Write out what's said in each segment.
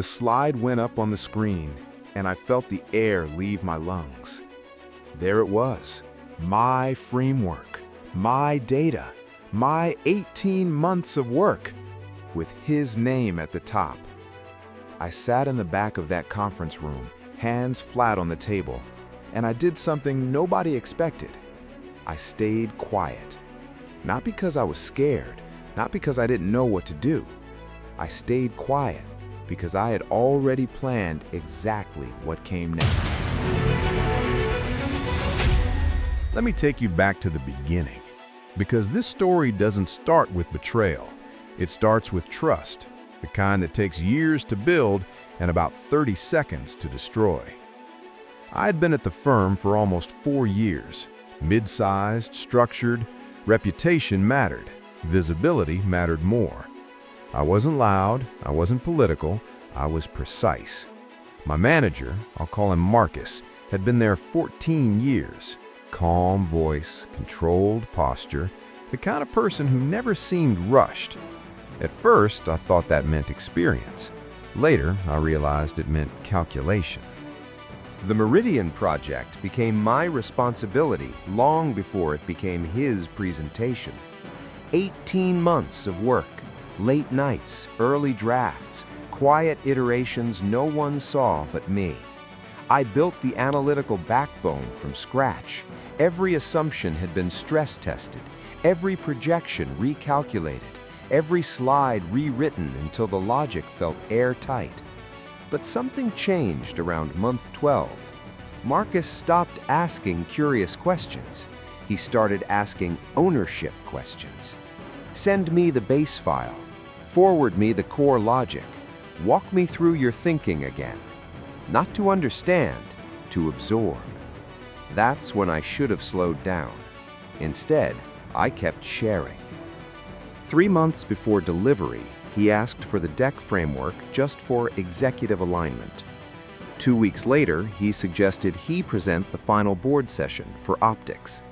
The slide went up on the screen, and I felt the air leave my lungs. There it was, my framework, my data, my 18 months of work, with his name at the top. I sat in the back of that conference room, hands flat on the table, and I did something nobody expected. I stayed quiet. Not because I was scared, not because I didn't know what to do. I stayed quiet because I had already planned exactly what came next. Let me take you back to the beginning, because this story doesn't start with betrayal. It starts with trust, the kind that takes years to build and about 30 seconds to destroy. I had been at the firm for almost 4 years. Mid-sized, structured, reputation mattered. Visibility mattered more. I wasn't loud, I wasn't political, I was precise. My manager, I'll call him Marcus, had been there 14 years. Calm voice, controlled posture, the kind of person who never seemed rushed. At first, I thought that meant experience. Later, I realized it meant calculation. The Meridian Project became my responsibility long before it became his presentation. 18 months of work, late nights, early drafts, quiet iterations no one saw but me. I built the analytical backbone from scratch. Every assumption had been stress tested, every projection recalculated, every slide rewritten until the logic felt airtight. But something changed around month 12. Marcus stopped asking curious questions. He started asking ownership questions. Send me the base file. Forward me the core logic. Walk me through your thinking again. Not to understand, to absorb. That's when I should have slowed down. Instead, I kept sharing. 3 months before delivery, he asked for the deck framework just for executive alignment. 2 weeks later, he suggested he present the final board session for optics.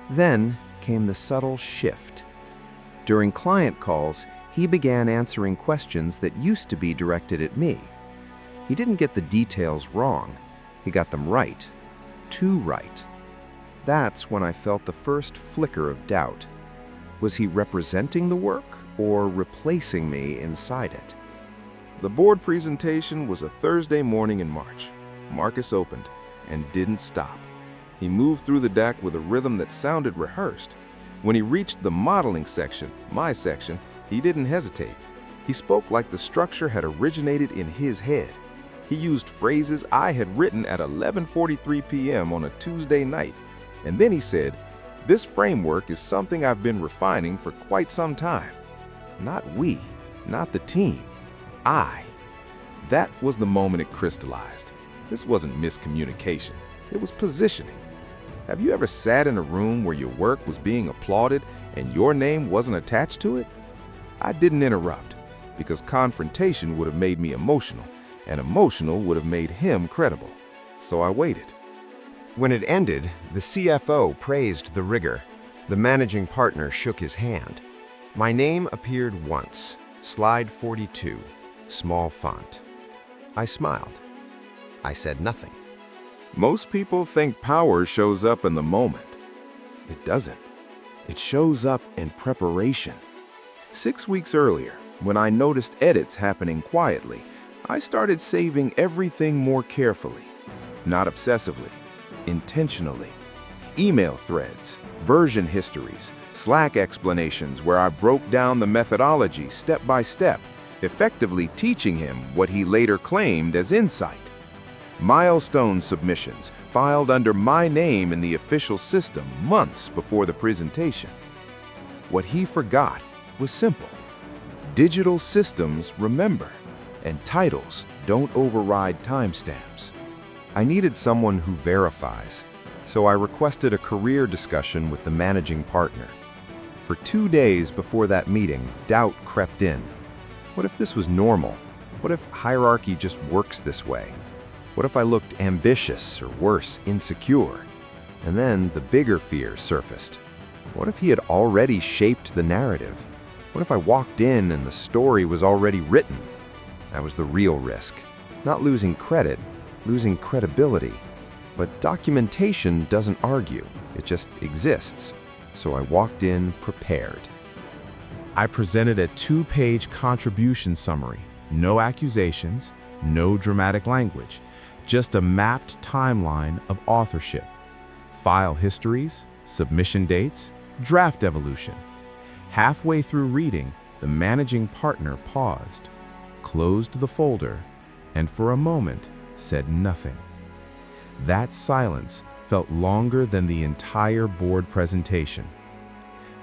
Then came the subtle shift. During client calls, he began answering questions that used to be directed at me. He didn't get the details wrong. He got them right. Too right. That's when I felt the first flicker of doubt. Was he representing the work or replacing me inside it? The board presentation was a Thursday morning in March. Marcus opened and didn't stop. He moved through the deck with a rhythm that sounded rehearsed. When he reached the modeling section, my section, he didn't hesitate. He spoke like the structure had originated in his head. He used phrases I had written at 11:43 p.m. on a Tuesday night. And then he said, "This framework is something I've been refining for quite some time." Not we, not the team, I. That was the moment it crystallized. This wasn't miscommunication, it was positioning. Have you ever sat in a room where your work was being applauded and your name wasn't attached to it? I didn't interrupt, because confrontation would have made me emotional, and emotional would have made him credible. So I waited. When it ended, the CFO praised the rigor. The managing partner shook his hand. My name appeared once, slide 42, small font. I smiled. I said nothing. Most people think power shows up in the moment. It doesn't. It shows up in preparation. 6 weeks earlier, when I noticed edits happening quietly, I started saving everything more carefully. Not obsessively, intentionally. Email threads, version histories, Slack explanations where I broke down the methodology step by step, effectively teaching him what he later claimed as insight. Milestone submissions filed under my name in the official system months before the presentation. What he forgot was simple. Digital systems remember, and titles don't override timestamps. I needed someone who verifies, so I requested a career discussion with the managing partner. For 2 days before that meeting, doubt crept in. What if this was normal? What if hierarchy just works this way? What if I looked ambitious, or worse, insecure? And then the bigger fear surfaced. What if he had already shaped the narrative? What if I walked in and the story was already written? That was the real risk. Not losing credit, losing credibility. But documentation doesn't argue, it just exists. So I walked in prepared. I presented a 2-page contribution summary. No accusations, no dramatic language, just a mapped timeline of authorship. File histories, submission dates, draft evolution. Halfway through reading, the managing partner paused, closed the folder, and for a moment said nothing. That silence felt longer than the entire board presentation.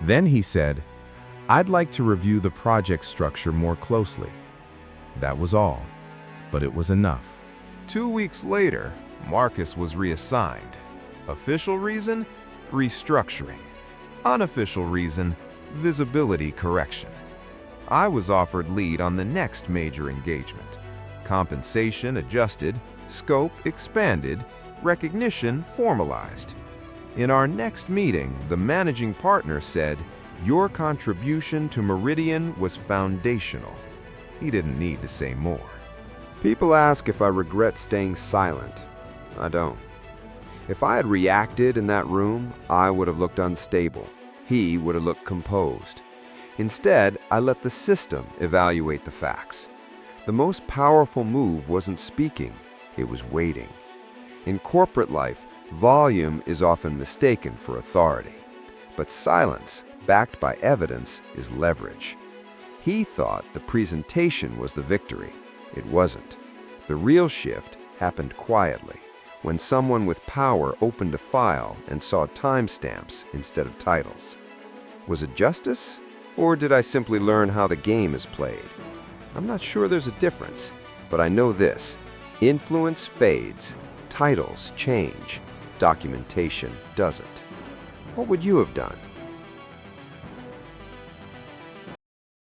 Then he said, "I'd like to review the project structure more closely." That was all, but it was enough. 2 weeks later, Marcus was reassigned. Official reason? Restructuring. Unofficial reason? Visibility correction. I was offered lead on the next major engagement. Compensation adjusted, scope expanded, recognition formalized. In our next meeting, the managing partner said, "Your contribution to Meridian was foundational." He didn't need to say more. People ask if I regret staying silent. I don't. If I had reacted in that room, I would have looked unstable. He would have looked composed. Instead, I let the system evaluate the facts. The most powerful move wasn't speaking, it was waiting. In corporate life, volume is often mistaken for authority. But silence, backed by evidence, is leverage. He thought the presentation was the victory. It wasn't. The real shift happened quietly, when someone with power opened a file and saw timestamps instead of titles. Was it justice? Or did I simply learn how the game is played? I'm not sure there's a difference, but I know this: influence fades, titles change, documentation doesn't. What would you have done?